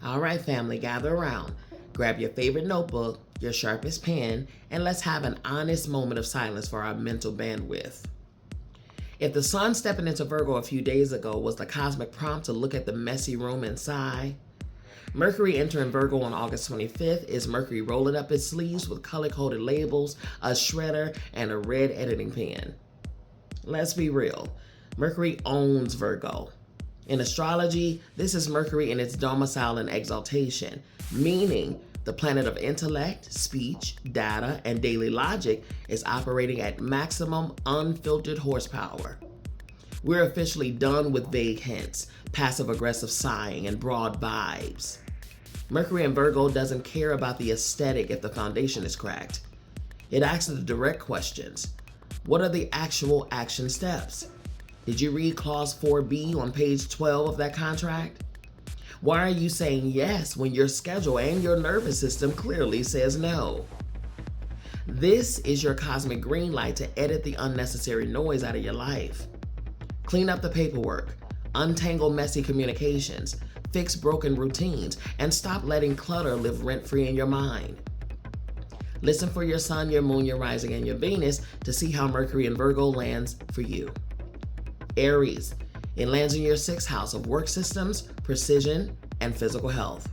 All right, family, gather around. Grab your favorite notebook, your sharpest pen, and let's have an honest moment of silence for our mental bandwidth. If the sun stepping into Virgo a few days ago was the cosmic prompt to look at the messy room and sigh, Mercury entering Virgo on August 25th is Mercury rolling up its sleeves with color-coded labels, a shredder, and a red editing pen. Let's be real. Mercury owns Virgo. In astrology, this is Mercury in its domicile and exaltation, meaning the planet of intellect, speech, data, and daily logic is operating at maximum unfiltered horsepower. We're officially done with vague hints, passive-aggressive sighing, and broad vibes. Mercury in Virgo doesn't care about the aesthetic if the foundation is cracked. It asks the direct questions. What are the actual action steps? Did you read Clause 4B on page 12 of that contract? Why are you saying yes when your schedule and your nervous system clearly says no? This is your cosmic green light to edit the unnecessary noise out of your life. Clean up the paperwork, untangle messy communications, fix broken routines, and stop letting clutter live rent-free in your mind. Listen for your sun, your moon, your rising, and your Venus to see how Mercury in Virgo lands for you. Aries, it lands in your 6th house of work systems, precision, and physical health.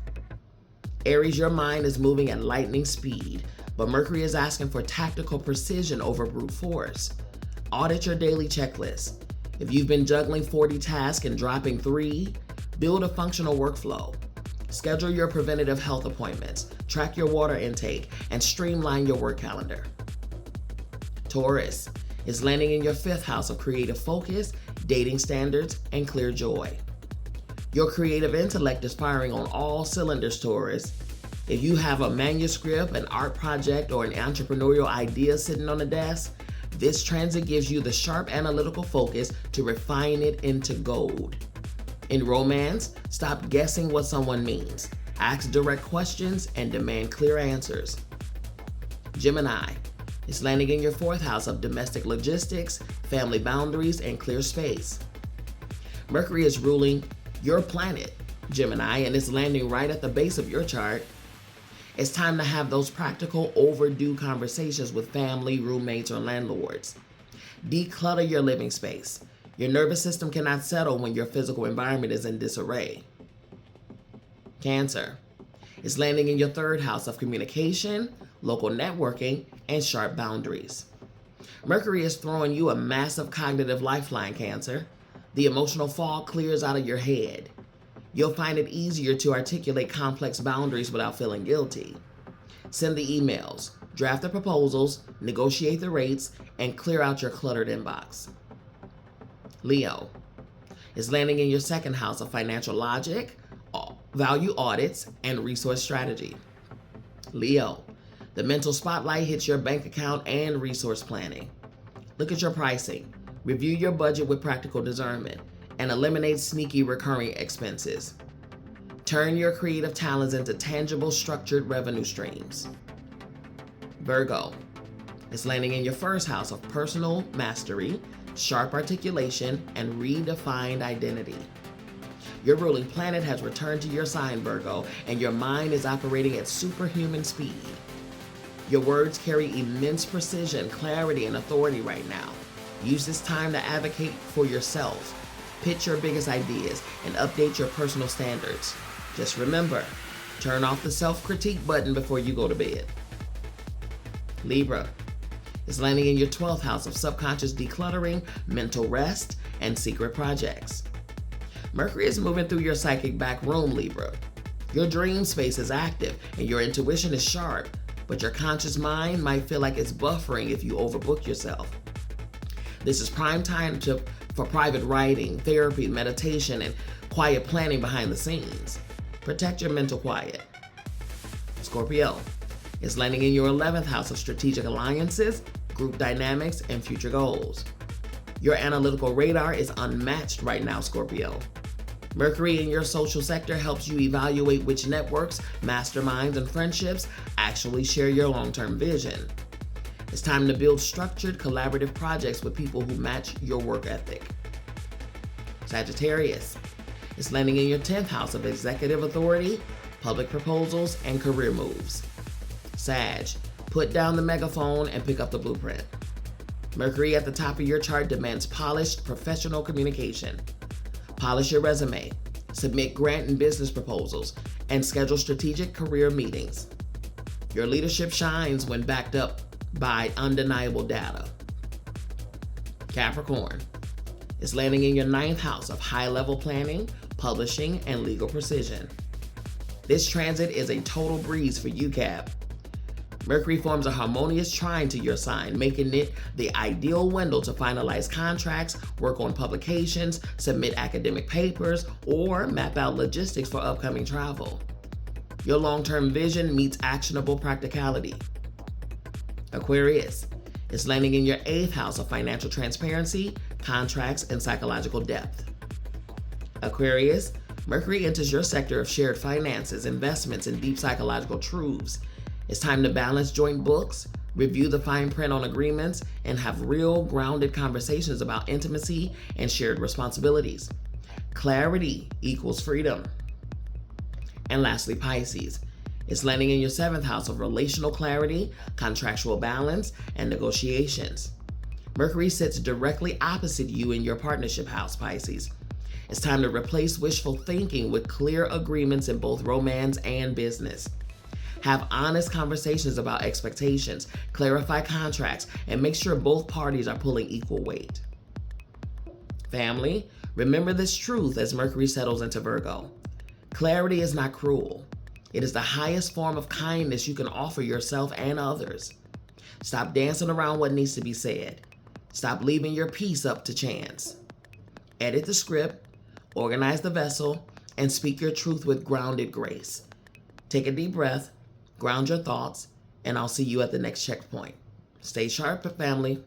Aries, your mind is moving at lightning speed, but Mercury is asking for tactical precision over brute force. Audit your daily checklist. If you've been juggling 40 tasks and dropping 3, build a functional workflow. Schedule your preventative health appointments, track your water intake, and streamline your work calendar. Taurus is landing in your 5th house of creative focus, dating standards, and clear joy. Your creative intellect is firing on all cylinders, Taurus. If you have a manuscript, an art project, or an entrepreneurial idea sitting on the desk, this transit gives you the sharp analytical focus to refine it into gold. In romance, stop guessing what someone means. Ask direct questions and demand clear answers. Gemini is landing in your 4th house of domestic logistics, family boundaries, and clear space. Mercury is ruling your planet, Gemini, and it's landing right at the base of your chart. It's time to have those practical, overdue conversations with family, roommates, or landlords. Declutter your living space. Your nervous system cannot settle when your physical environment is in disarray. Cancer is landing in your 3rd house of communication, local networking, and sharp boundaries. Mercury is throwing you a massive cognitive lifeline, Cancer. The emotional fog clears out of your head. You'll find it easier to articulate complex boundaries without feeling guilty. Send the emails, draft the proposals, negotiate the rates, and clear out your cluttered inbox. Leo is landing in your 2nd house of financial logic, value audits, and resource strategy. Leo, the mental spotlight hits your bank account and resource planning. Look at your pricing, review your budget with practical discernment, and eliminate sneaky recurring expenses. Turn your creative talents into tangible, structured revenue streams. Virgo is landing in your 1st house of personal mastery, sharp articulation, and redefined identity. Your ruling planet has returned to your sign, Virgo, and your mind is operating at superhuman speed. Your words carry immense precision, clarity, and authority right now. Use this time to advocate for yourself. Pitch your biggest ideas and update your personal standards. Just remember, turn off the self-critique button before you go to bed. Libra is landing in your 12th house of subconscious decluttering, mental rest, and secret projects. Mercury is moving through your psychic back room, Libra. Your dream space is active and your intuition is sharp, but your conscious mind might feel like it's buffering if you overbook yourself. This is prime time for private writing, therapy, meditation, and quiet planning behind the scenes. Protect your mental quiet. Scorpio is landing in your 11th house of strategic alliances, group dynamics, and future goals. Your analytical radar is unmatched right now, Scorpio. Mercury in your social sector helps you evaluate which networks, masterminds, and friendships actually share your long-term vision. It's time to build structured, collaborative projects with people who match your work ethic. Sagittarius It's landing in your 10th house of executive authority, public proposals, and career moves. Sag, put down the megaphone and pick up the blueprint. Mercury at the top of your chart demands polished professional communication. Polish your resume, submit grant and business proposals, and schedule strategic career meetings. Your leadership shines when backed up by undeniable data. Capricorn, it's landing in your 9th house of high-level planning, publishing, and legal precision. This transit is a total breeze for you, Cap. Mercury forms a harmonious trine to your sign, making it the ideal window to finalize contracts, work on publications, submit academic papers, or map out logistics for upcoming travel. Your long-term vision meets actionable practicality. Aquarius, it's landing in your 8th house of financial transparency, contracts, and psychological depth. Aquarius, Mercury enters your sector of shared finances, investments, and deep psychological truths. It's time to balance joint books, review the fine print on agreements, and have real, grounded conversations about intimacy and shared responsibilities. Clarity equals freedom. And lastly, Pisces. It's landing in your 7th house of relational clarity, contractual balance, and negotiations. Mercury sits directly opposite you in your partnership house, Pisces. It's time to replace wishful thinking with clear agreements in both romance and business. Have honest conversations about expectations, clarify contracts, and make sure both parties are pulling equal weight. Family, remember this truth as Mercury settles into Virgo. Clarity is not cruel. It is the highest form of kindness you can offer yourself and others. Stop dancing around what needs to be said. Stop leaving your peace up to chance. Edit the script, organize the vessel, and speak your truth with grounded grace. Take a deep breath, ground your thoughts, and I'll see you at the next checkpoint. Stay sharp, family.